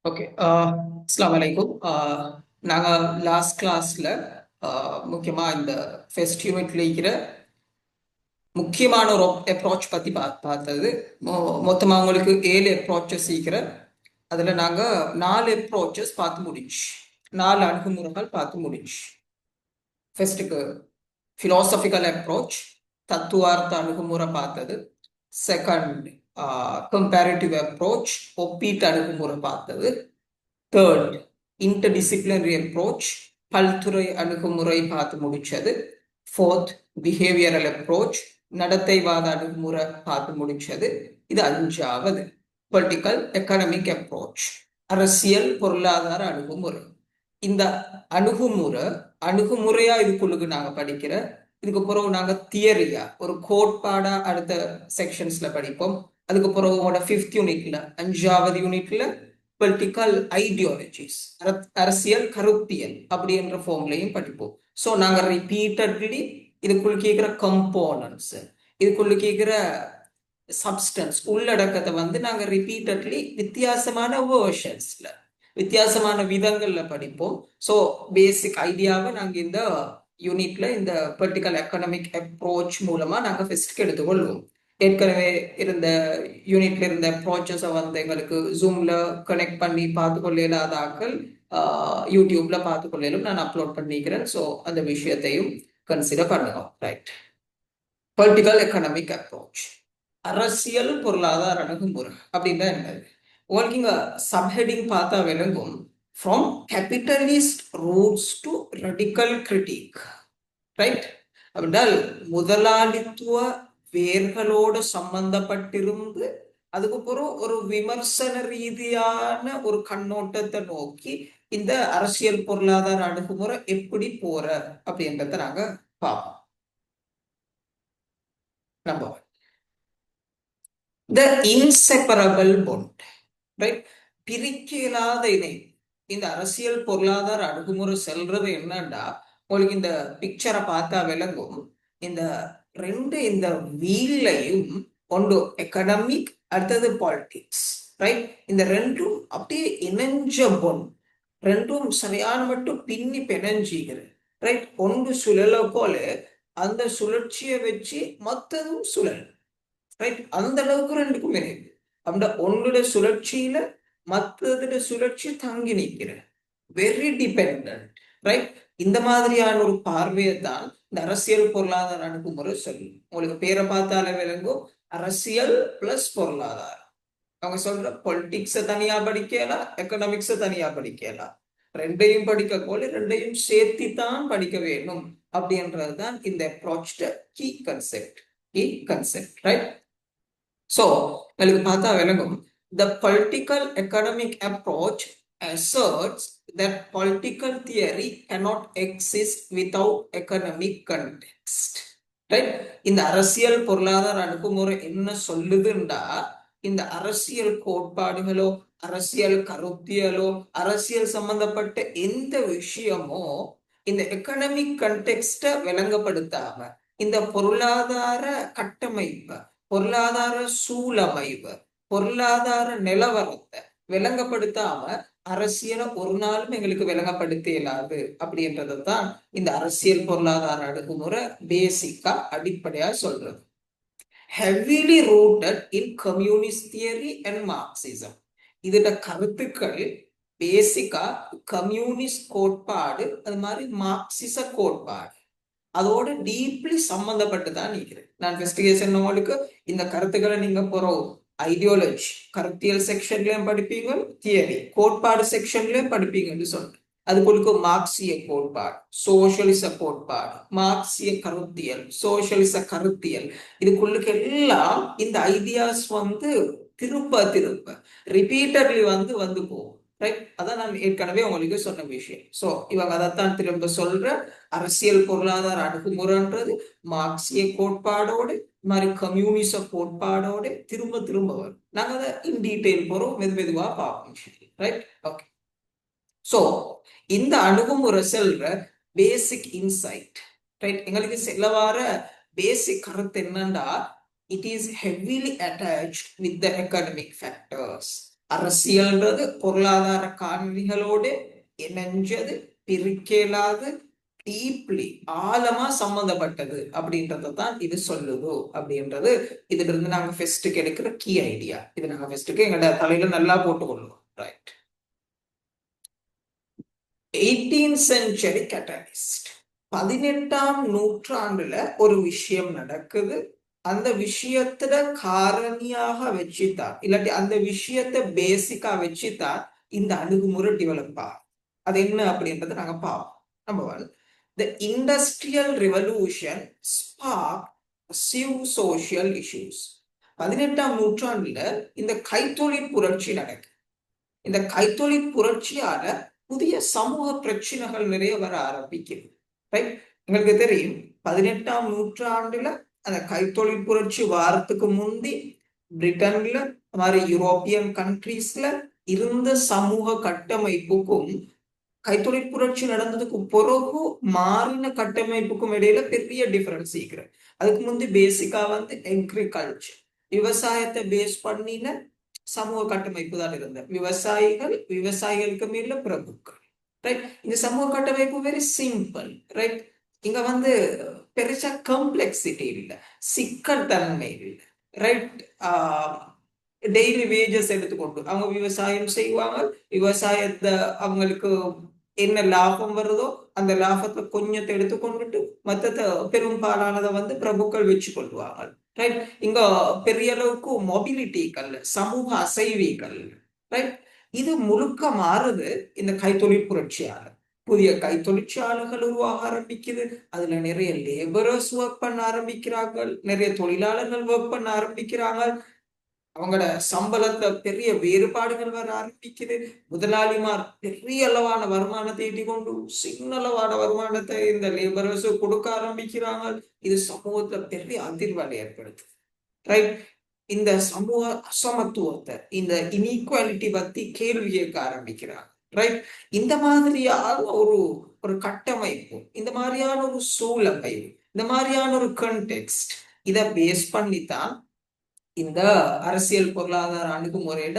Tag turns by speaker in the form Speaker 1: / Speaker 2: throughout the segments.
Speaker 1: Okay. அஸ்ஸலாமு அலைக்கும். நாங்கள் லாஸ்ட் கிளாஸில் முக்கியமாக இந்த ஃபெஸ்ட் யூனிட்ல இருக்கிற முக்கியமான ஒரு அப்ரோச் பற்றி பார்த்தது. மொத்தமாக உங்களுக்கு 7 அப்ரோச்சஸ் இருக்கிற அதில் நாங்கள் 4 அப்ரோச்சஸ் பார்த்து முடிஞ்சு, 4 அணுகுமுறைகள் பார்த்து முடிஞ்சு. ஃபர்ஸ்ட்டுக்கு ஃபிலாசபிக்கல் அப்ரோச், தத்துவார்த்த அணுகுமுறை பார்த்தது. செகண்ட் கம்பேரிட்டிவ் அப்ரோச், ஒப்பீட்டு அணுகுமுறை பார்த்தது. தேர்ட் இன்டர்டிசிப்ளினரி அப்ரோச், பல்துறை அணுகுமுறை பார்த்து முடிச்சது. ஃபோர்த் பிஹேவியரல் அப்ரோச், நடத்தைவாத அணுகுமுறை பார்த்து முடிச்சது. இது 5வது பொலிட்டிக்கல் எக்கனாமிக் அப்ரோச், அரசியல் பொருளாதார அணுகுமுறை. இந்த அணுகுமுறையா இதுக்குள்ளுக்கு நாங்க படிக்கிற, இதுக்கு பிறகு நாங்க தியரியா ஒரு கோட்பாடா அடுத்த செக்ஷன்ஸ்ல படிப்போம். அதுக்கு பிறகு 5th யூனிட்ல 5வது யூனிட்ல பொலிட்டிக்கல் ஐடியாலஜிஸ், அரசியல் கருத்தியல் அப்படின்ற ஃபார்ம்லையும் படிப்போம். ஸோ நாங்க ரிப்பீட்டட்லி இதுக்குள்ள கேட்கிற கம்போனன்ட்ஸ், இதுக்குள்ள கேட்கிற சப்ஸ்டன்ஸ், உள்ளடக்கத்தை நாங்க ரிப்பீட்டட்லி வித்தியாசமான வேர்ஷன்ஸ்ல, வித்தியாசமான விதங்கள்ல படிப்போம். ஸோ பேசிக் ஐடியாவை நாங்க இந்த யூனிட்ல இந்த பொலிட்டிக்கல் எக்கனாமிக் அப்ரோச் மூலமா நாங்க ஃபர்ஸ்ட்க்கு எடுத்துக்கொள்வோம். ஏற்கனவே இருந்த யூனிட்ல இருந்த அப்ரோச்சஸை எங்களுக்கு ஜூம்ல கனெக்ட் பண்ணி பார்த்து கொள்ளையிலாத ஆக்கள் யூடியூப்ல பார்த்து கொள்ளையிலும் நான் அப்லோட் பண்ணிக்கிறேன். ஸோ அந்த விஷயத்தையும் கன்சிடர் பண்ணுவோம். ரைட். பொலிட்டிக்கல் எக்கனாமிக் அப்ரோச், அரசியல் பொருளாதார அணுகுமுறை அப்படின்னா என்னது? உங்களுக்கு இங்க சப்ஹெடிங் பார்த்தா விளங்கும். From capitalist roots to radical critic. Right. அப்படின்னால் முதலாளித்துவ வேர்களோடு சம்பந்தப்பட்டிருந்து அதுக்கப்புறம் ஒரு விமர்சன ரீதியான ஒரு கண்ணோட்டத்தை நோக்கி இந்த அரசியல் பொருளாதார அணுகுமுறை எப்படி போற அப்படின்றத நாங்க பார்ப்போம். Number the inseparable bond, right? பிரிக்க இயலாத இணை. இந்த அரசியல் பொருளாதார அணுகுமுறை செல்றது என்னன்னா, உங்களுக்கு இந்த பிக்சரை பார்த்தா விளங்கும். இந்த இந்த வீல்லையும் ஒன்று எக்கனாமிக், அடுத்தது பாலிடிக்ஸ். ரைட். இந்த ரெண்டும் அப்படியே இணைஞ்ச பொன், ரெண்டும் சரியான மட்டும் பின்னி பிணைஞ்சிக்கிறது. ரைட். ஒன்று சுழல போல அந்த சுழற்சியை வச்சு மற்றதும் சுழல். ரைட். அந்த அளவுக்கு ரெண்டுக்கும் இணைப்பு. அந்த ஒன்றுட சுழற்சியில மற்றதுட சுழற்சி தங்கி நிற்கிற, வெரி டிபெண்ட். ரைட். இந்த மாதிரியான ஒரு பார்வையை தான் இந்த அரசியல் பொருளாதார அணுகுமுறை சொல்லும். உங்களுக்கு பேரை பார்த்தாலே விளங்கும், அரசியல் பிளஸ் பொருளாதாரம். அவங்க சொல்ற பொலிட்டிக்ஸை தனியா படிக்கலாம், எக்கனாமிக்ஸை தனியா படிக்கலாம். ரெண்டையும் படிக்க போல ரெண்டையும் சேர்த்தி தான் படிக்க வேணும் அப்படின்றதுதான் இந்த approach key concept. Right. So, the political economic approach asserts that political theory cannot exist without economic context. Right? இந்த அரசியல் பொருளாதார அணுகுமுறை என்ன சொல்லுதுண்டா, இந்த அரசியல் கோட்பாடுகளோ அரசியல் கருத்தியலோ அரசியல் சம்பந்தப்பட்ட எந்த விஷயமோ இந்த எக்கனாமிக் கண்டெக்ஸ்ட விளங்கப்படுத்தாம, இந்த பொருளாதார கட்டமைப்பை, பொருளாதார சூழமைவு, பொருளாதார நிலவரத்தை விளங்கப்படுத்தாம அரசியலை ஒரு நாளும் எங்களுக்கு விளங்கப்படுத்த இயலாது அப்படின்றதான் இந்த அரசியல் பொருளாதார அணுகுமுறை பேசிக்கா அடிப்படையா சொல்றது. Heavily rooted in communist theory and Marxism. இதுல கருத்துக்கள் பேசிக்கா கம்யூனிஸ்ட் கோட்பாடு, அது மாதிரி மார்க்சிச கோட்பாடு அதோட டீப்லி சம்பந்தப்பட்டு தான் நிற்கிறேன். நான் இன்வெஸ்டிகேஷன் உங்களுக்கு இந்த கருத்துக்களை நீங்க போறோம் ஐடியாலஜி கருத்தியல் செக்ஷன்லயும் படிப்பீங்க, தியரி கோட்பாடு செக்ஷன்லயும் படிப்பீங்கன்னு சொல்றேன். அதுக்குள்ளுக்கு மார்க்சிய கோட்பாடு, சோசியலிச கோட்பாடு, மார்க்சிய கருத்தியல், சோசியலிச கருத்தியல், இதுக்குள்ளுக்கு எல்லாம் இந்த ஐடியாஸ் திருப்ப ரிப்பீட்டட்லி வந்து போகும். ரைட். அதான் நான் ஏற்கனவே உங்களுக்கு சொன்ன விஷயம். சோ இவங்க அதைத்தான் திரும்ப சொல்ற, அரசியல் பொருளாதார அணுகுமுறைன்றது மார்க்சிய கோட்பாடோடு மாதிரி கம்யூனிச கோட்பாடோட திரும்ப வரும். நாங்க அதை இன் டீடைல் போறோம், மெதுவா பார்ப்போம். ரைட். ஓகே. சோ இந்த அணுகுமுறை செல்ற பேசிக் இன்சைட், ரைட், எங்களுக்கு செல்லவார பேசிக் கருத்து என்னன்னா, it is heavily attached with the academic factors. அரசியல்ன்றது பொருளாதார காரணிகளோடு இணைஞ்சது, பிரிக்கலாது, டீப்லி ஆழமா சம்பந்தப்பட்டது அப்படின்றத தான் இது சொல்லுது அப்படின்றது. இதுல இருந்து நாங்க ஃபெஸ்ட்டுக்கு எடுக்கிற கீ ஐடியா. இது நாங்க ஃபெஸ்ட்டுக்கு எங்களோட தலையில நல்லா போட்டுக்கொள்வோம். ரைட். 18th century catalyst. 18ஆம் நூற்றாண்டுல ஒரு விஷயம் நடக்குது. அந்த விஷயத்துல காரணியாக வச்சுதான், இல்லாட்டி அந்த விஷயத்தை பேசிக்கா வச்சுதான் இந்த அணுகுமுறை டெவலப் ஆகும். அது என்ன அப்படின்றத நாங்க பார்ப்போம். Number one, the industrial revolution sparked massive social issues. 18ஆம் நூற்றாண்டுல இந்த கைத்தொழில் புரட்சி நடக்குது. இந்த கைத்தொழில் புரட்சியால புதிய சமூக பிரச்சனைகள் நிறைய வர ஆரம்பிக்குது. ரைட். உங்களுக்கு தெரியும் 18ஆம் நூற்றாண்டுல அந்த கைத்தொழில் புரட்சி வாரத்துக்கு முந்தி பிரிட்டன்ல மாதிரி யூரோப்பியன் கண்ட்ரீஸ்ல இருந்த சமூக கட்டமைப்புக்கும் கைத்தொழில் புரட்சி நடந்ததுக்கு பிறகு மாறின கட்டமைப்புக்கும் இடையில பெரிய டிஃபரன்ஸ் இருக்கிறது. அதுக்கு முந்தி பேசிக்கா வந்து எக்ரிகல்ச்சர், விவசாயத்தை பேஸ் பண்ணின சமூக கட்டமைப்பு தான் இருந்தது. விவசாயிகளுக்கு மேல பிரபுக்கள். ரைட். இந்த சமூக கட்டமைப்பு வெரி சிம்பிள். ரைட். இங்க வந்து பெருசா காம்ப்ளெக்சிட்டி இல்லை, சிக்கல் தன்மை இல்லை. ரைட். டெய்லி வேஜஸ் எடுத்துக்கொண்டு அவங்க விவசாயம் செய்வாங்க. விவசாயத்தை அவங்களுக்கு என்ன லாபம் வருதோ அந்த லாபத்தை கொஞ்சத்தை எடுத்துக்கொண்டுட்டு மற்ற பெரும்பாலானதை வந்து பிரபுக்கள் வச்சு கொள்வாங்க. ரைட். இங்க பெரிய அளவுக்கு மொபிலிட்டிகள், சமூக அசைவிகள். ரைட். இது முழுக்க மாறுது இந்த கைத்தொழில் புரட்சியால. புதிய கைத்தொழிற்சாலைகள் உருவாக ஆரம்பிக்குது. அதுல நிறைய லேபரர்ஸ் ஒர்க் பண்ண ஆரம்பிக்கிறார்கள், நிறைய தொழிலாளர்கள் ஒர்க் பண்ண ஆரம்பிக்கிறாங்க. அவங்களோட சம்பளத்துல பெரிய வேறுபாடுகள் வர ஆரம்பிக்குது. முதலாளிமார் பெரிய அளவான வருமானத்தை ஈட்டி கொண்டு சின்ன அளவான வருமானத்தை இந்த லேபரர்ஸ் கொடுக்க ஆரம்பிக்கிறாங்க. இது சமூகத்துல பெரிய அதிர்வலை ஏற்படுத்துது. ரைட். இந்த சமூக அசமத்துவத்தை, இந்த இன்இக்வாலிட்டி பத்தி கேள்வி கேட்க ஆரம்பிக்கிறாங்க. ரைட். இந்த மாதிரியான ஒரு ஒரு கட்டமைப்பு, இந்த மாதிரியான ஒரு சூழமைப்பு, இந்த மாதிரியான ஒரு கண்டெக்ஸ்ட், இதை பேஸ் பண்ணித்தான் இந்த அரசியல் பொருளாதார அணுகுமுறையோட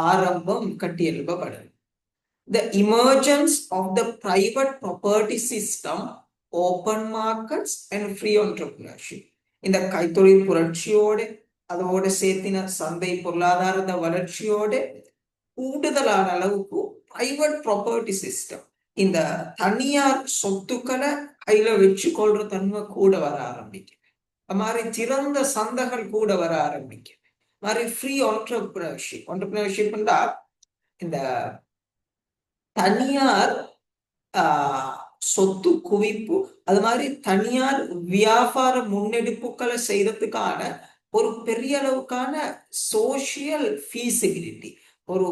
Speaker 1: ஆரம்பம் கட்டியெழுப்பப்படுது. The emergence of the private property system, open markets and free entrepreneurship. இந்த கைத்தொழில் புரட்சியோட அதோட சேர்த்தின சந்தை பொருளாதார வளர்ச்சியோட கூடுதலான அளவுக்கு பிரைவேட் ப்ராப்பர்ட்டி சிஸ்டம், இந்த தனியார் சொத்துக்களை கையில வச்சு கொள்ற தன்மை கூட வர ஆரம்பிக்கும். மாதிரி திறந்த சந்தைகள் கூட வர ஆரம்பிக்கும். மாதிரி ஃப்ரீ ஆண்டர்பிரினர்ஷிப் இந்த தனியார் சொத்து குவிப்பு, அது மாதிரி தனியார் வியாபார முன்னெடுப்புகளை செய்யறதுக்கான ஒரு பெரிய அளவுக்கான சோசியல் ஃபீசிபிலிட்டி, ஒரு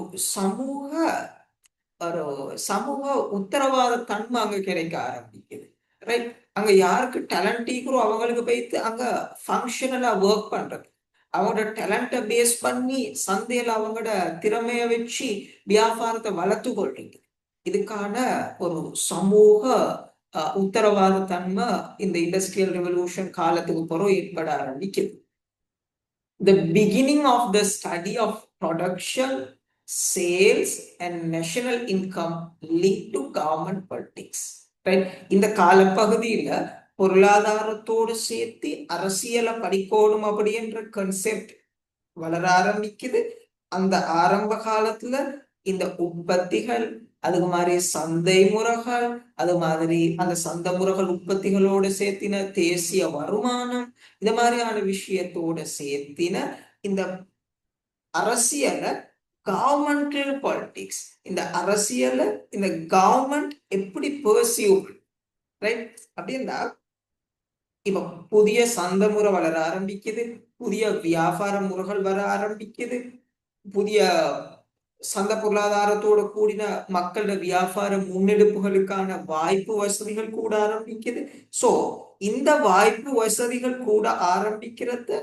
Speaker 1: சமூக உத்தரவாத தன்மை அங்க கிடைக்க ஆரம்பிக்குது. ரைட். அங்க யாருக்கு டேலண்ட் ஈக்குறோ அவங்களுக்கு போயிட்டு அங்க ஃபங்க்ஷனலா ஒர்க் பண்றது, அவங்களோட டேலண்ட்டை பேஸ் பண்ணி சந்தையில அவங்களோட திறமைய வச்சு வியாபாரத்தை வளர்த்து கொள்றது. இதுக்கான ஒரு சமூக உத்தரவாத தன்மை இந்த இண்டஸ்ட்ரியல் ரெவல்யூஷன் காலத்துக்கு பிறகு ஏற்பட ஆரம்பிக்குது. The beginning of the study of production, sales and national income linked to government politics. Right. இந்த காலப்பகுதியில பொருளாதாரத்தோடு சேர்த்து அரசியலை படிக்கணும் அப்படின்ற கான்செப்ட் வளர ஆரம்பிக்குது. அந்த ஆரம்ப காலத்துல இந்த உற்பத்திகள், அது மாதிரி சந்தை முறைகள், அது மாதிரி அந்த சந்தை முறைகள் உற்பத்திகளோடு சேர்த்தின தேசிய வருமானம், இந்த மாதிரியான விஷயத்தோட சேர்த்தின இந்த அரசியல கவர்மெண்டல் பாலிடிக்ஸ், இந்த அரசியல இந்த கவர்மெண்ட் எப்படி பெர்சீவ். ரைட். அப்படின்னா இப்ப புதிய சந்தை முறை வளர ஆரம்பிக்குது, புதிய வியாபார முறைகள் வர ஆரம்பிக்குது, புதிய சந்தை பொருளாதாரத்தோட கூடின மக்களோட வியாபார முன்னெடுப்புகளுக்கான வாய்ப்பு வசதிகள் கூட ஆரம்பிக்குது. சோ இந்த வாய்ப்பு வசதிகள் கூட ஆரம்பிக்கிறது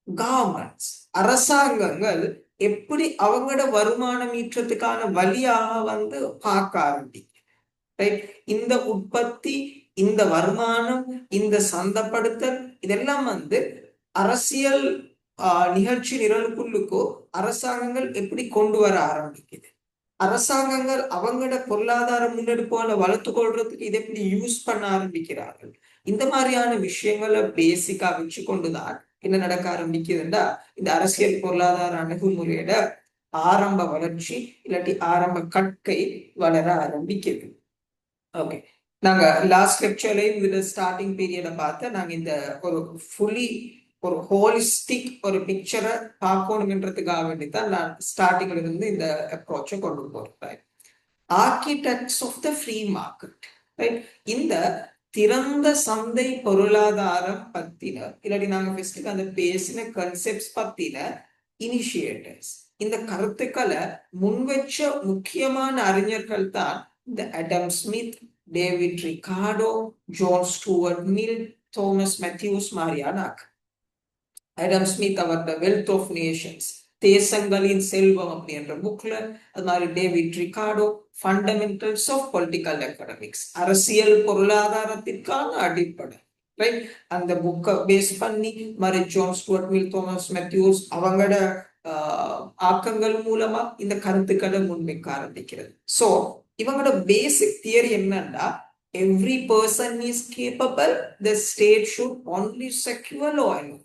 Speaker 1: கவர்மெண்ட்ஸ், அரசாங்கங்கள் எப்படி அவங்களோட வருமானம் ஈற்றத்துக்கான வழியாக வந்து பார்க்க ஆரம்பிக்கும். ரைட். இந்த உற்பத்தி, இந்த வருமானம், இந்த சந்தைப்படுத்தல், இதெல்லாம் வந்து அரசியல் நிகழ்ச்சி நிரலுக்குள்ளுக்கோ அரசாங்கங்கள் எப்படி கொண்டு வர ஆரம்பிக்குது, அரசாங்கங்கள் அவங்களோட பொருளாதார முன்னெடுப்புகளை வளர்த்து கொள்றதுக்கு இதை எப்படி யூஸ் பண்ண ஆரம்பிக்கிறார்கள். இந்த மாதிரியான விஷயங்களை பேசிக்கா வச்சு கொண்டுதான் என்ன நடக்க ஆரம்பிக்குதுன்னா இந்த அரசியல் பொருளாதார அணுகுமுறையோட ஆரம்ப வளர்ச்சி இல்லாட்டி ஆரம்ப கற்கை வளர ஆரம்பிக்குது. ஓகே, நாங்க லாஸ்ட் லெக்சர்லயும் இதுல ஸ்டார்டிங் பீரியட பார்த்து நாங்க இந்த ஒரு ஃபுல்லி ஒரு ஹோலிஸ்டிக் ஒரு பிக்சரை பார்க்கணுன்றதுக்காக வேண்டித்தான் நான் ஸ்டார்டிங்ல இருந்து இந்த அப்ரோச்சை கொண்டு போறேன். Architects of the free market, right? இந்த திறந்த சந்தை பொருளாதாரம் பத்தின இல்லாட்டி நாங்க ஃபர்ஸ்ட் அந்த பேசின கன்செப்ட்ஸ் பத்தின இனிஷியேட்டர்ஸ், இந்த கருத்துக்களை முன்வச்ச முக்கியமான அறிஞர்கள் தான் இந்த அடம் ஸ்மித், டேவிட் ரிகார்டோ, ஜான் ஸ்டூவர்ட் மில், தோமஸ் மேத்யூஸ் மாதிரியான. அடம் ஸ்மித் அவரோட வெல்த் ஆஃப் நேஷன்ஸ், தேசங்களின் செல்வம் அப்படின்ற புக்ல, அது மாதிரி David Ricardo fundamentals of political economics, அரசியல் பொருளாதாரத்திற்கான அடிப்படை, ரைட்? அந்த புக்கை பேஸ் பண்ணி மாதிரி ஜான் ஸ்டூவர்ட் மில், தோமஸ் மேத்யூஸ் அவங்களோட ஆக்கங்கள் மூலமா இந்த கருத்துக்களை முன்வைக்க ஆரம்பிக்கிறது. ஸோ இவங்களோட பேசிக் தியரி என்னன்னா, every person is capable, the state should only secure law and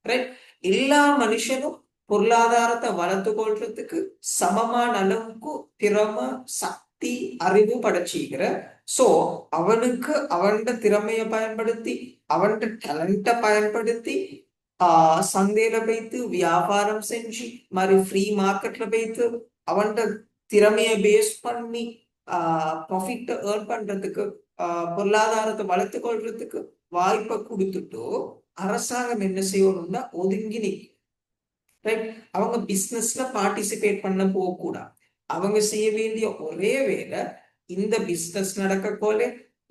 Speaker 1: right? எல்லா மனுஷனும் பொருளாதாரத்தை வளர்த்து கொள்றதுக்கு சமமான அளவுக்கு திறமை, சக்தி, அறிவு படைச்சிக்கிற. சோ அவனுக்கு அவன் திறமைய பயன்படுத்தி அவன் டேலண்ட பயன்படுத்தி சந்தையில போய்த்து வியாபாரம் செஞ்சு மாதிரி ஃப்ரீ மார்க்கெட்ல போய்த்து அவன் திறமைய பேஸ் பண்ணி ப்ராஃபிட் ஏர்ன் பண்றதுக்கு பொருளாதாரத்தை வளர்த்து கொள்றதுக்கு வாய்ப்பை கொடுத்துட்டு அரசாங்கம் என்ன செய்யணும்னா ஒதுங்கி நிற்கும், ரைட்? அவங்க பிசினஸ்ல பார்ட்டிசிபேட் பண்ண போகக்கூடாது. அவங்க செய்ய வேண்டிய ஒரே வேலை இந்த பிசினஸ் நடக்க போல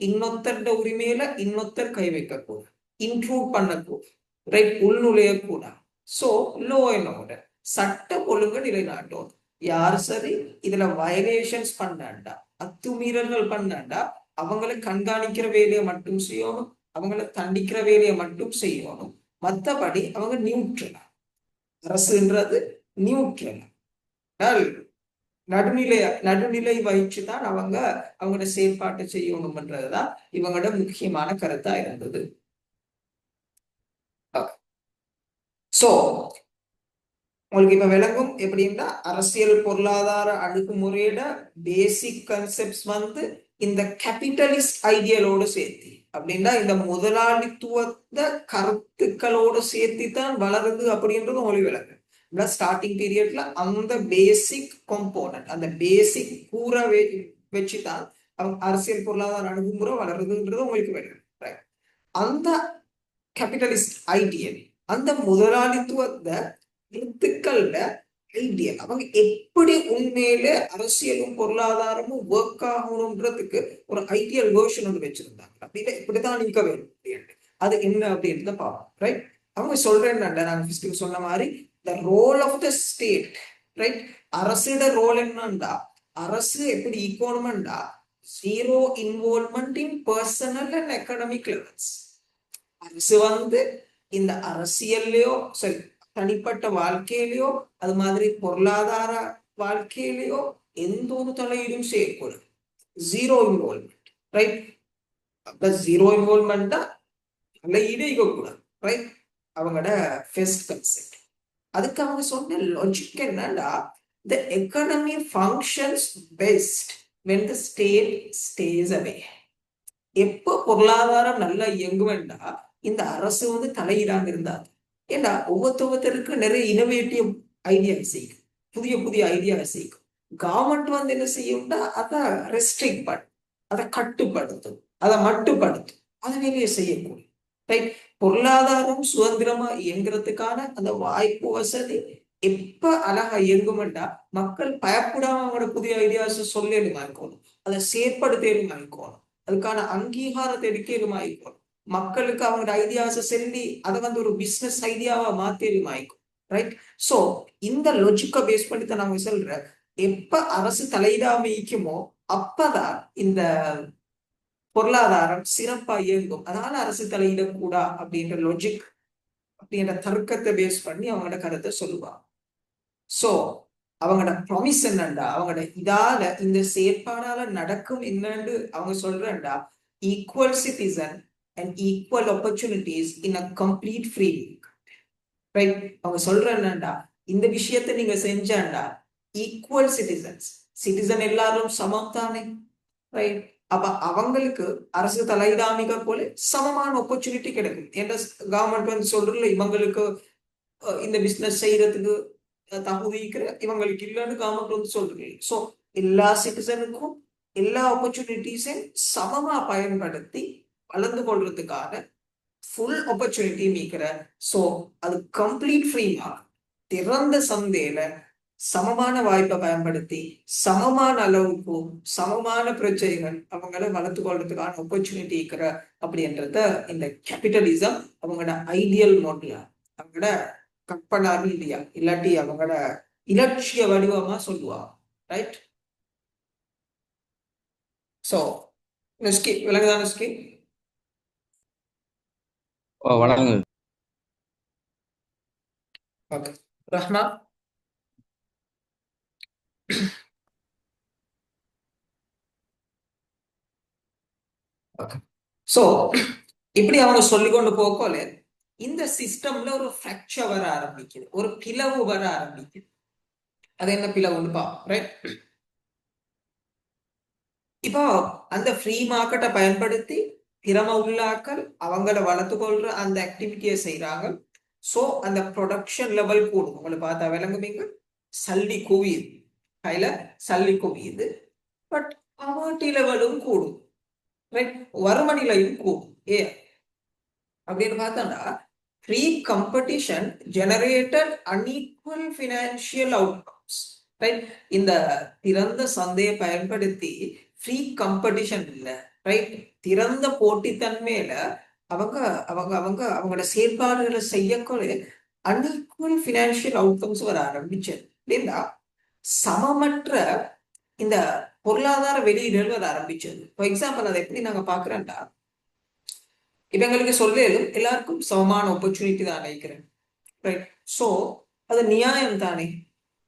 Speaker 1: இன்னொருத்தருட உரிமையில இன்னொருத்தர் கை வைக்கக்கூடாது, இன்ட்ரூவ் பண்ணக்கூடாது, ரைட்? உள்நுழையக்கூடாது. சோ லோ அண்ட் ஆர்டர், சட்ட ஒழுங்கு நிலைநாட்டும். யார் சரி இதுல வயலேஷன்ஸ் பண்ணாண்டா, அத்துமீறல்கள் பண்ணாண்டா அவங்களை கண்காணிக்கிற வேலையை மட்டும் செய்யணும், அவங்களை தண்டிக்கிற வேலையை மட்டும் செய்யணும். மற்றபடி அவங்க நியூட்ரல், அரசுன்றது நியூட்ரல், நடுநிலை வகிச்சுதான் அவங்களோட செயல்பாட்டை செய்யணும்ன்றதுதான் இவங்களோட முக்கியமான கருத்தா இருந்தது. சோ உங்களுக்கு இப்ப விளங்கும் எப்படின்னா அரசியல் பொருளாதார அணுகுமுறையோட பேசிக் கன்செப்ட்ஸ் இந்த கேபிட்டலிஸ்ட் ஐடியலோடு சேர்த்து அப்படின்னா இந்த முதலாளித்துவ கருத்துக்களோடு சேர்த்து தான் வளருது அப்படின்றது உங்களுக்கு விளங்கும். ஸ்டார்டிங் பீரியட்ல அந்த பேசிக் காம்போனன்ட், அந்த பேசிக் கூற வச்சுதான் அரசியல் பொருளாதார அணுகுமுறை வளருதுன்றது உங்களுக்கு விளங்கும். அந்த கேபிட்டலிஸ்ட் ஐடியல், அந்த முதலாளித்துவ எழுத்துக்கள்ல ஐடியல், அவங்க எப்படி உண்மையில அரசியலும் பொருளாதாரமும் ஒர்க் ஆகணும்ன்றதுக்கு ஒரு ஐடியல் வேர்ஷன் ஒன்று வச்சிருந்தாங்க. அப்படின்னா இப்படிதான் நீக்க வேணும் அப்படின்ட்டு அது என்ன அப்படின்றத பார்ப்போம், ரைட்? அவங்க சொல்றேன்னா நாங்க சொன்ன மாதிரி the role of the state, right? அரசோட ரோல் என்னண்டா, அரசு எப்படி ஈக்கணும்டா zero involvement in personal and economic levels. அரசு இந்த அரசியல்லையோ சரி தனிப்பட்ட வாழ்க்கையிலையோ அது மாதிரி பொருளாதார வாழ்க்கையிலையோ எந்த ஒரு தலையீடும் செய்யக்கூடாது. Zero involvement, right? அப்ப ஜீரோ இன்வால்வ்மெண்ட் தலையீடு இருக்கக்கூடாது, ரைட்? அவங்களோட ஃபர்ஸ்ட் கன்செப்ட். அதுக்கு அவங்க சொன்ன லாஜிக் என்னன்னா, the economy functions best when the state stays away. எப்போ பொருளாதாரம் நல்லா இயங்குவேண்டா இந்த அரசு தலையிடாம இருந்தாங்க. ஏன்னா ஒவ்வொருத்தருக்கு நிறைய இனோவேட்டிவ் ஐடியா செய்யும், புதிய புதிய ஐடியா செய்யும். கவர்மெண்ட் என்ன செய்யும்னா அதை ரெஸ்ட்ரிக்ட் பண்ணும், அதை கட்டுப்படுத்தும், அதை மட்டுப்படுத்தும், அதை வெளியே செய்யக்கூடும், ரைட்? பொருளாதாரம் சுதந்திரமா இயங்குறதுக்கான அந்த வாய்ப்பு வசதி எப்ப அழகா இயங்குமெண்டா மக்கள் பயப்படாம அவங்களோட புதிய ஐடியாஸ் சொல்லலுமா இருக்கணும், அதை செயற்படுத்தலுமா இருக்கணும், அதுக்கான அங்கீகாரத்தை எடுக்கலுமா இருக்கணும், மக்களுக்கு அவங்களோட ஐடியாஸை சொல்லி அதை ஒரு பிசினஸ் ஐடியாவா மாத்தலுமா இருக்கும், ரைட்? சோ இந்த லாஜிக்கை பேஸ் பண்ணி தான் நாங்க சொல்றேன், எப்ப அரசு தலையிடாம இருக்குமோ அப்பதான் இந்த பொருளாதாரம் சிறப்பா இயங்கும். அதனால அரசு தலையிடக்கூடா அப்படின்ற லாஜிக் அப்படின்ற தர்க்கத்தை பேஸ் பண்ணி அவங்களோட கருத்தை சொல்லுவாங்க. சோ அவங்களோட ப்ராமிஸ் என்னண்டா, அவங்களோட இதால இந்த செயற்பாடால நடக்கும் என்னன்னு அவங்க சொல்றேன்டா, equal citizen and equal opportunities in a complete free. Right? அவங்க சொல்ற என்னண்டா, இந்த விஷயத்தை நீங்க செஞ்சாண்டா ஈக்குவல் சிட்டிசன்ஸ், சிட்டிசன் எல்லாரும் சமம் தானே? ரைட்? அப்ப அவங்களுக்கு அரசு தலைதாமிக போல சமமான ஆப்பர்ச்சுனிட்டி கிடைக்கும். ஏன்னா கவர்மெண்ட் வந்து சொல்றதுல இவங்களுக்கு இந்த பிசினஸ் செய்யறதுக்கு தகுதி இருக்கிற இவங்களுக்கு இல்லைன்னு கவர்மெண்ட் வந்து சொல்றது. ஸோ எல்லா சிட்டிசனுக்கும் எல்லா ஆப்பர்ச்சுனிட்டிஸையும் சமமா பயன்படுத்தி வளர்ந்து கொள்றதுக்கான ஃபுல் ஆப்பர்ச்சுனிட்டி மீக்கிற. ஸோ அது கம்ப்ளீட் ஃப்ரீமா திறந்த சந்தையில சமமான வாய்ப்பை பயன்படுத்தி சமமான அளவுக்கு சமமான பிரச்சனைகள் அவங்கள வளர்த்து கொள்றதுக்கான ஆப்பர்ச்சுனிட்டி இருக்கிற அப்படின்றத இந்த கேபிட்டலிசம் அவங்களோட ஐடியல் மாடல், அவங்களோட கற்பனா ரீதியா இல்லாட்டி அவங்களோட இலட்சிய வடிவமா சொல்லுவாங்க. ரைட்? சோ நுஸ்கி விலங்குதான் நுஸ்கி.
Speaker 2: வணங்குது.
Speaker 1: ஓகே ரஹ்மா. ஓகே. சோ இப்படி அவங்க சொல்லிக்கொண்டு போகல இந்த சிஸ்டம்ல ஒரு ஃப்ராக்சர் வர ஆரம்பிக்குது, ஒரு பிளவு வர ஆரம்பிக்குது. அது என்ன பிளவுன்னு பார்ப்போம். ரைட்? இப்போ அந்த ஃப்ரீ மார்க்கெட்டை பயன்படுத்தி திறமை உள்ளாக்கள் அவங்கள வளர்த்து கொள்ற அந்த ஆக்டிவிட்டியை செய்யறாங்க. ஸோ அந்த ப்ரொடக்ஷன் லெவல் கூடும். உங்களை பார்த்தா விளங்குவீங்க, சல்லி குவியுது, கையில சல்லி குவியுது. பட் பவர்ட்டி லெவலும் கூடும். ரைட்? வறுமை நிலையும் கூடும். ஏன் அப்படின்னு பார்த்தோம்னா, free competition generated unequal financial outcomes. Right? இந்த திறந்த சந்தையை பயன்படுத்தி ஃப்ரீ கம்படிஷன் இல்ல, ரைட், திறந்த போட்டித்தன்மையில அவங்க அவங்க அவங்க அவங்களோட செயல்பாடுகளை செய்யக்கூட அன்ஈக்குவல் ஃபினான்ஷியல் அவுட்கம்ஸ் வர ஆரம்பிச்சது. இல்லைங்களா? சமமற்ற இந்த பொருளாதார வெளியீடுகள் வர ஆரம்பிச்சது. ஃபார் எக்ஸாம்பிள் அதை எப்படி நாங்க பாக்குறோம்னா, இப்ப எங்களுக்கு சொல்லும் எல்லாருக்கும் சமமான ஆப்பர்ச்சுனிட்டி தான் நினைக்கிறேன். ரைட்? சோ அது நியாயம் தானே?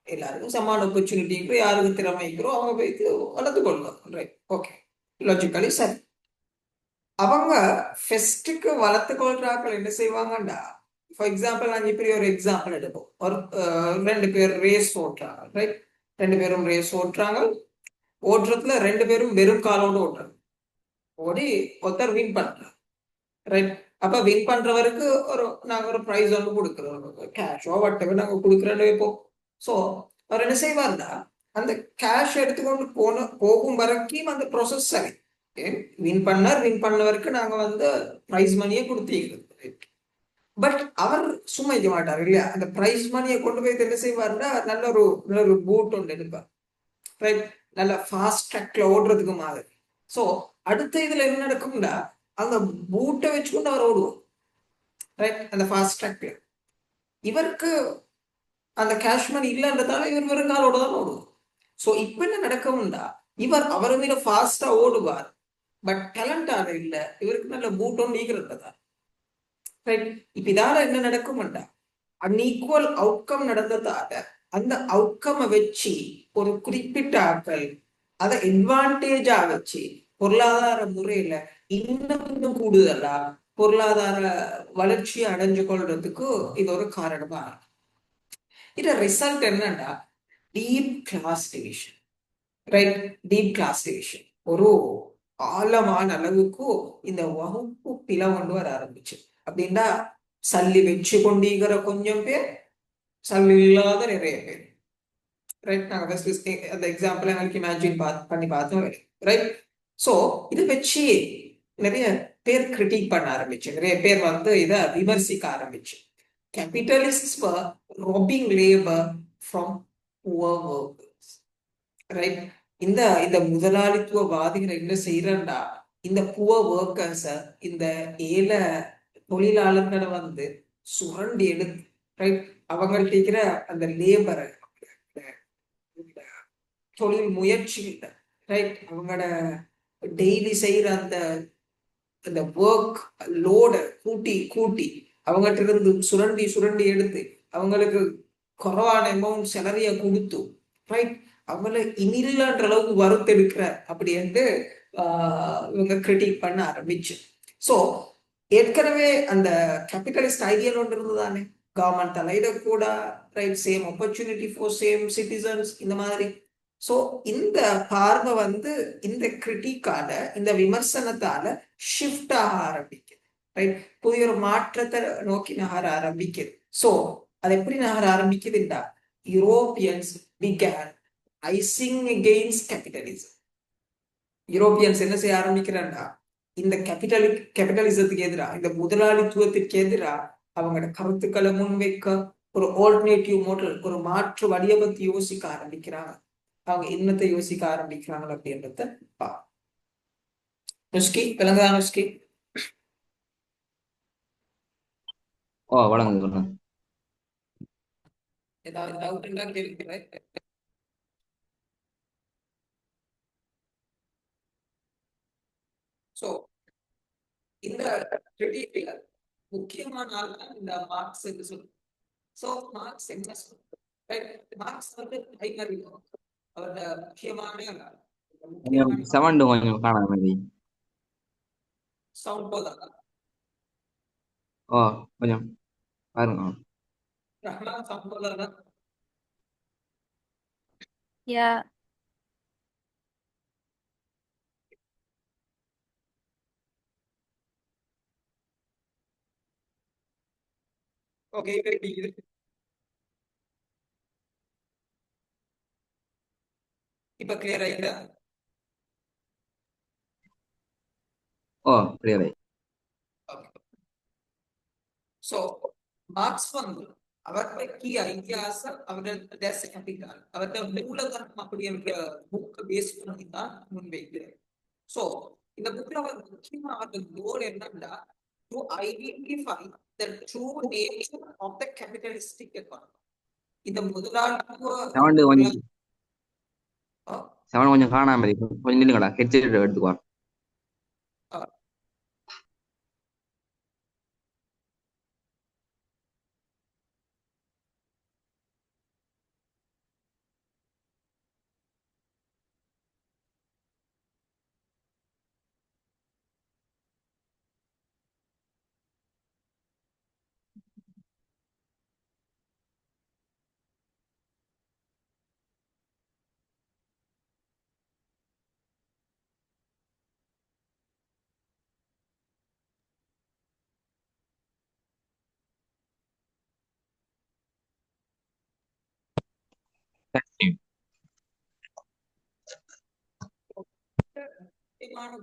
Speaker 1: எல்லாருக்கும் சமமான ஆப்பர்ச்சுனிட்டி யாருக்கு திறமைக்கிறோ அவங்க போய் வளர்த்து கொள்வாங்க. ரைட்? ஓகே, லாஜிக்கலி சரி. அவங்க ஃபெஸ்ட்டுக்கு வளர்த்து கொள்றாக்கள் என்ன செய்வாங்கண்டா, ஃபார் எக்ஸாம்பிள் நாங்க இப்படி ஒரு எக்ஸாம்பிள் எடுப்போம். ஒரு ரெண்டு பேர் ரேஸ் ஓட்டுறாங்க. ரைட்? ரெண்டு பேரும் ரேஸ் ஓட்டுறாங்க. ஓட்டுறதுல ரெண்டு பேரும் வெறும் காலோடு ஓட்டுறாங்க. ஓடி ஒருத்தர் வின் பண்றாங்க. ரைட்? அப்ப வின் பண்றவருக்கு நாங்க ஒரு ப்ரைஸ் ஒன்று கொடுக்குறோம், கேஷோ வட்டவே நாங்க கொடுக்குறோன்னு வைப்போம். ஸோ அவர் என்ன செய்வார்னா, அந்த கேஷ் எடுத்துக்கொண்டு போகும் வரைக்கும் அந்த ப்ராசஸ் சரி. வின் பண்ணவருக்கு நாங்க வந்து ப்ரைஸ் மணியை கொடுத்தீங்க. பட் அவர் சும்மா இருக்க மாட்டார் இல்லையா? அந்த ப்ரைஸ் மணியை கொண்டு போய் என்ன செய்வாருன்னா, நல்ல ஒரு பூட் ஒன்று எடுப்பார். ரைட்? நல்ல ஃபாஸ்ட் ட்ராக்ல ஓடுறதுக்கு மாதிரி. ஸோ அடுத்த இதுல என்ன நடக்கும்னா, அந்த பூட்டை வச்சுக்கொண்டு அவர் ஓடுவோம். ரைட்? அந்த ஃபாஸ்ட் ட்ராக்ல இவருக்கு அந்த கேஷ் மணி இல்லைன்றதால இவர் வெறும் காலோட தான் ஓடுவோம். ஸோ இப்ப என்ன நடக்கும்னா, இவர் அவரை மீத ஃபாஸ்டா ஓடுவார். பட் டேலண்ட் ஆக இல்லை, இவருக்கு நல்ல பூட்டும் நீக்கிறதா. ரைட்? இப்ப இதால என்ன நடக்கும்டா, அன்ஈக்குவல் அவுட்கம் நடந்ததால அந்த அவுட்கம் வச்சு ஒரு குறிப்பிட்ட ஆட்கள் அதை அட்வான்டேஜா வச்சு பொருளாதார முறையில இன்னும் கூடுதலா பொருளாதார வளர்ச்சி அடைஞ்சு கொள்றதுக்கு இது ஒரு காரணமா இருக்கு. இது ரிசல்ட் என்னன்னா, deep class division. Right? Deep class division ஒரு ஆழமான அளவுக்கு இந்த வகுப்பு பிளவுண்டு வர ஆரம்பிச்சு. அப்படின்னா சல்லி வச்சு கொண்டிருக்கிற கொஞ்சம் பேர், சல்லி இல்லாத நிறைய பேர். ரைட்? நாங்க ஃபர்ஸ்ட் அந்த எக்ஸாம்பிள் எங்களுக்கு இமேஜின் பண்ணி பார்த்தோம். ரைட்? சோ இதை வச்சு நிறைய பேர் கிரிட்டிக் பண்ண ஆரம்பிச்சு, நிறைய பேர் வந்து இதை விமர்சிக்க ஆரம்பிச்சு. Capitalists were robbing labor from poor workers. Right? இந்த இந்த முதலாளித்துவவாதிகள் என்ன செய்யறா, இந்த புவர் ஒர்க்கர்ஸ, இந்த ஏழை தொழிலாளர்களை வந்து சுரண்டி எடுத்து, ரைட், அவங்கள்ட்ட இருக்கிற அந்த லேபரை, தொழில் முயற்சி, ரைட், அவங்களோட டெய்லி செய்யற அந்த அந்த ஒர்க் லோட கூட்டி கூட்டி அவங்ககிட்ட இருந்து சுரண்டி சுரண்டி எடுத்து அவங்களுக்கு குறைவான அமௌண்ட் சேலரிய கொடுத்து ரைட் அவங்கள இனில்லன்ற அளவுக்கு வறுத்தெடுக்கிற அப்படின்ட்டு இவங்க கிரிட்டிக் பண்ண ஆரம்பிச்சு. ஸோ ஏற்கனவே அந்த கேபிட்டலிஸ்ட் ஐடியல் ஒன்று இருந்ததானே, கவர்மெண்ட் தலையிடக்கூட, right, same opportunity for same citizens, இந்த மாதிரி. ஸோ இந்த பார்வை வந்து இந்த கிரிட்டிக்கால, இந்த விமர்சனத்தால ஷிஃப்ட் ஆக ஆரம்பிக்குது. ரைட், புதிய ஒரு மாற்றத்தை நோக்கி நகர ஆரம்பிக்குது. ஸோ அது எப்படி நகர ஆரம்பிக்குதுண்டா, Europeans began rising against capitalism. Europeans என்ன செய்ய ஆரம்பிக்கிறாண்டா, இந்த கேபிட்டலிசத்துக்கு எதிராக, இந்த முதலாளித்துவத்திற்கு எதிராக அவங்களோட கருத்துக்களை முன்வைக்க ஒரு ஆல்டர்னேட்டிவ் மாடல், ஒரு மாற்று வழியை பத்தி யோசிக்க ஆரம்பிக்கிறாங்க. அவங்க என்னத்தை யோசிக்க ஆரம்பிக்கிறாங்க அப்படின்றத பா. நுஸ்கி விளங்குதா? நுஸ்கி
Speaker 2: வழங்குங்க.
Speaker 1: ஏதாவது டவுட் இருந்தா கேட்கிறேன். சோ இந்த முக்கியமான ஆள் இந்த மார்க்ஸ் சொல்லுங்க. சோ மார்க்ஸ் என்ன சொல்றாரு? மார்க்ஸ் வந்து பிரைமரி, அவரோட முக்கியமான
Speaker 2: சவுண்ட் கொஞ்சம் காணாம.
Speaker 1: சவுண்ட் போதாங்க?
Speaker 2: கொஞ்சம் பாருங்க.
Speaker 1: ரஹ்மான் சவுண்ட் போதாங்க?
Speaker 3: Yeah.
Speaker 1: ஓகே, இப்ப கிளியர் ஆயிட்டா?
Speaker 2: கிளியர் ஆயி.
Speaker 1: சோ மார்க்ஸ் வந்து அவருடைய கீ ஐடியாஸ், அவருடைய கேபிட்டல், அவருடைய மூலதனம் அப்படின்ற புக் பேஸ் பண்ணி தான் முன்வைக்கிறார். சோ இந்த புக்ல வந்து முக்கியமா அவருடைய கோல் என்னன்னா, to identify the true nature of the capitalistic economy. இந்த முதலாளித்துவ
Speaker 2: சவுண்ட் கொஞ்சம் காணாம கொஞ்சம் நில்லுங்கடா, ஹெட்செட் எடுத்துக்கோ.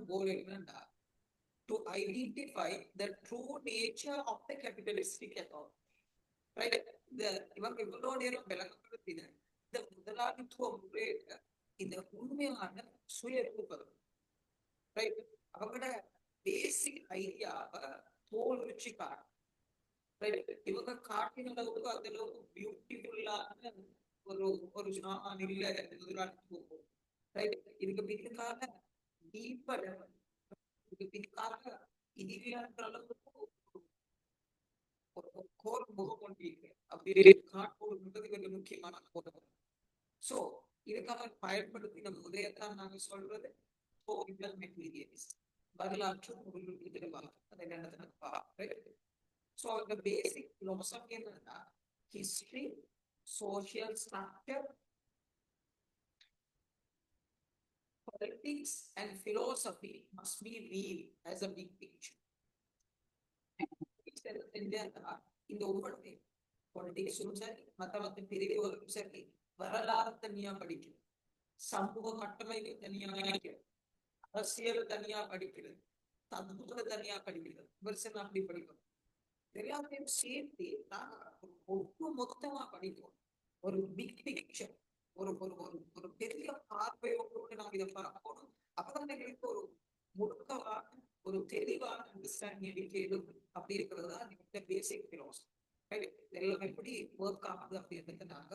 Speaker 1: goal என்னன்னா, to identify the true nature of the capitalistic economy. Right? இவங்க இவ்வளவு நேரம் விளக்கப்படுத்தின இந்த முதலாளித்துவ முறையில இந்த உண்மையான சுய ரூபம், ரைட், அவங்களோட பேசிக் ஐடியாவை தோல்விச்சு காட்டும். இவங்க காட்டின அளவுக்கு அந்த அளவுக்கு பியூட்டிஃபுல்லான ஒரு ஒரு இல்ல முதலாளித்துவம். ரைட், இதுக்கு பின்னால டீப்பா இதுக்கு பின்னால இது இல்லைன்ற அளவுக்கு கோர் முகம் கொண்டிருக்கு. அப்படி காட்டுவது கொஞ்சம் முக்கியமான கோரம். சோ இதுக்காக பயன்படுத்தின முறையத்தான் நாங்க சொல்றது வரலாற்று So the basic philosophy என்னன்னா, history, social structure, politics and philosophy must be viewed as a big picture. இந்த ஒவ்வொரு பொலிட்டிக்ஸும் சரி, மற்ற பிரிவுகளும் சரி, வரலாறு தனியா படிக்கணும், சமூக கட்டமைப்பு தனியா படிக்கணும், அரசியல் தனியா படிக்கிறது, தத்துவத்தை தனியா படிக்கிறது, விமர்சனம் அப்படி படிக்கணும். எல்லாத்தையும் சேர்த்து நாங்க ஒட்டு மொத்தமா படிக்கணும். ஒரு பிக் பிக்சர், ஒரு ஒரு பெரிய பார்வையோடு நாங்க இதை பார்க்கணும். அப்பதான் எங்களுக்கு ஒரு முழுக்கமான ஒரு தெளிவான அண்டர்ஸ்டாண்டிங் எடுக்கணும். அப்படி இருக்கிறது தான் இந்த பேசிக் பிலாசபி. எல்லாம் எப்படி ஒர்க் ஆகுது அப்படின்றத நாங்க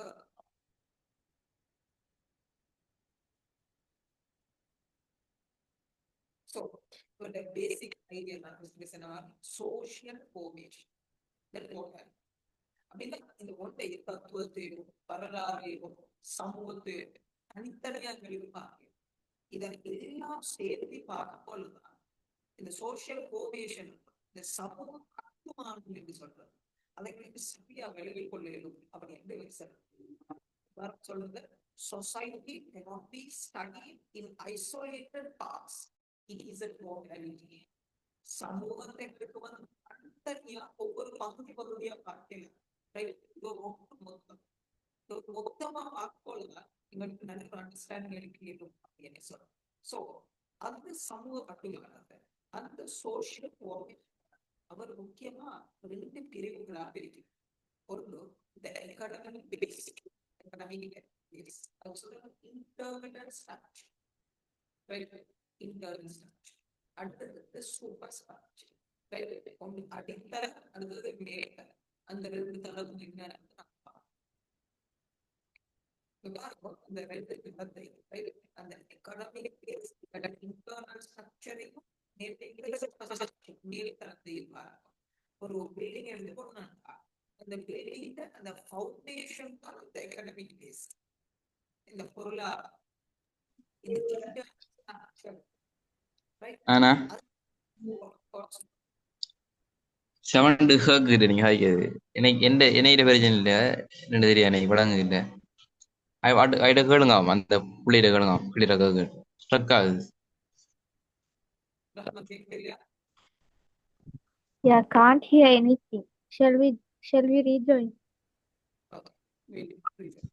Speaker 1: so the basic idea is social formation. அப்படின்னா இந்த ஒன்றை தத்துவ தத்துவத்தையோ வரலாறையோ சமூகத்தையோ தனித்தனியா பார்க்க இதன் எல்லாம் சேர்த்து பார்க்கும் பொழுதுதான் இந்த சோசியல் கோஹேஷன், இந்த சமூக கட்டுமானம் என்று சொல்றது அதை சரியா விலகிக் கொள்ள இயலும் அப்படி என்று சொல்றது. Society cannot be studied in isolated parts. It is a totality. சமூகத்தை தனித்தனியா ஒவ்வொரு பகுதியா பார்க்கலாம். மொத்தமா பார்க்கொள்ளதான் எங்களுக்கு நல்ல அண்டர்ஸ்டாண்டிங் இருக்கு அப்படின்னு சொல்றோம். சோ அந்த சமூக கட்டுமானத்தை அந்த சோசியல் கோஆர்டினேஷன் அவர் முக்கியமா 2 பிரிவுகளாக இருக்கு. ஒன்று the academic basic economic base, also the intermittent structure, right? Intermittent structure. அடுத்தது the superstructure, right? ஒன்று அடித்தள, அடுத்தது மேல. அந்த 2 தளம் என்ன அந்த 2 தளத்தை, right? அந்த economic base, அந்த internal structure-ஐயும் ஒரு பில்டிங் எடுத்து போனாங்க. அந்த பில்டிங் அந்த ஃபவுண்டேஷன் அந்த எகனாமிக் பேஸ் இந்த பொருளாதார
Speaker 2: ஆனா 7 கேக்குது நீங்க ஹாய்க்குது. எனக்கு என்னையில பிரச்சனை இல்ல, 2 தெரியும் எனக்கு விளங்கு இல்ல. ஐட கேளுங்க, அந்த புள்ளியில கேளுங்க, கிளியரா கேக்கு ஸ்ட்ரக் ஆகுது.
Speaker 3: Yeah, can't hear anything. Shall we rejoin?
Speaker 1: Okay.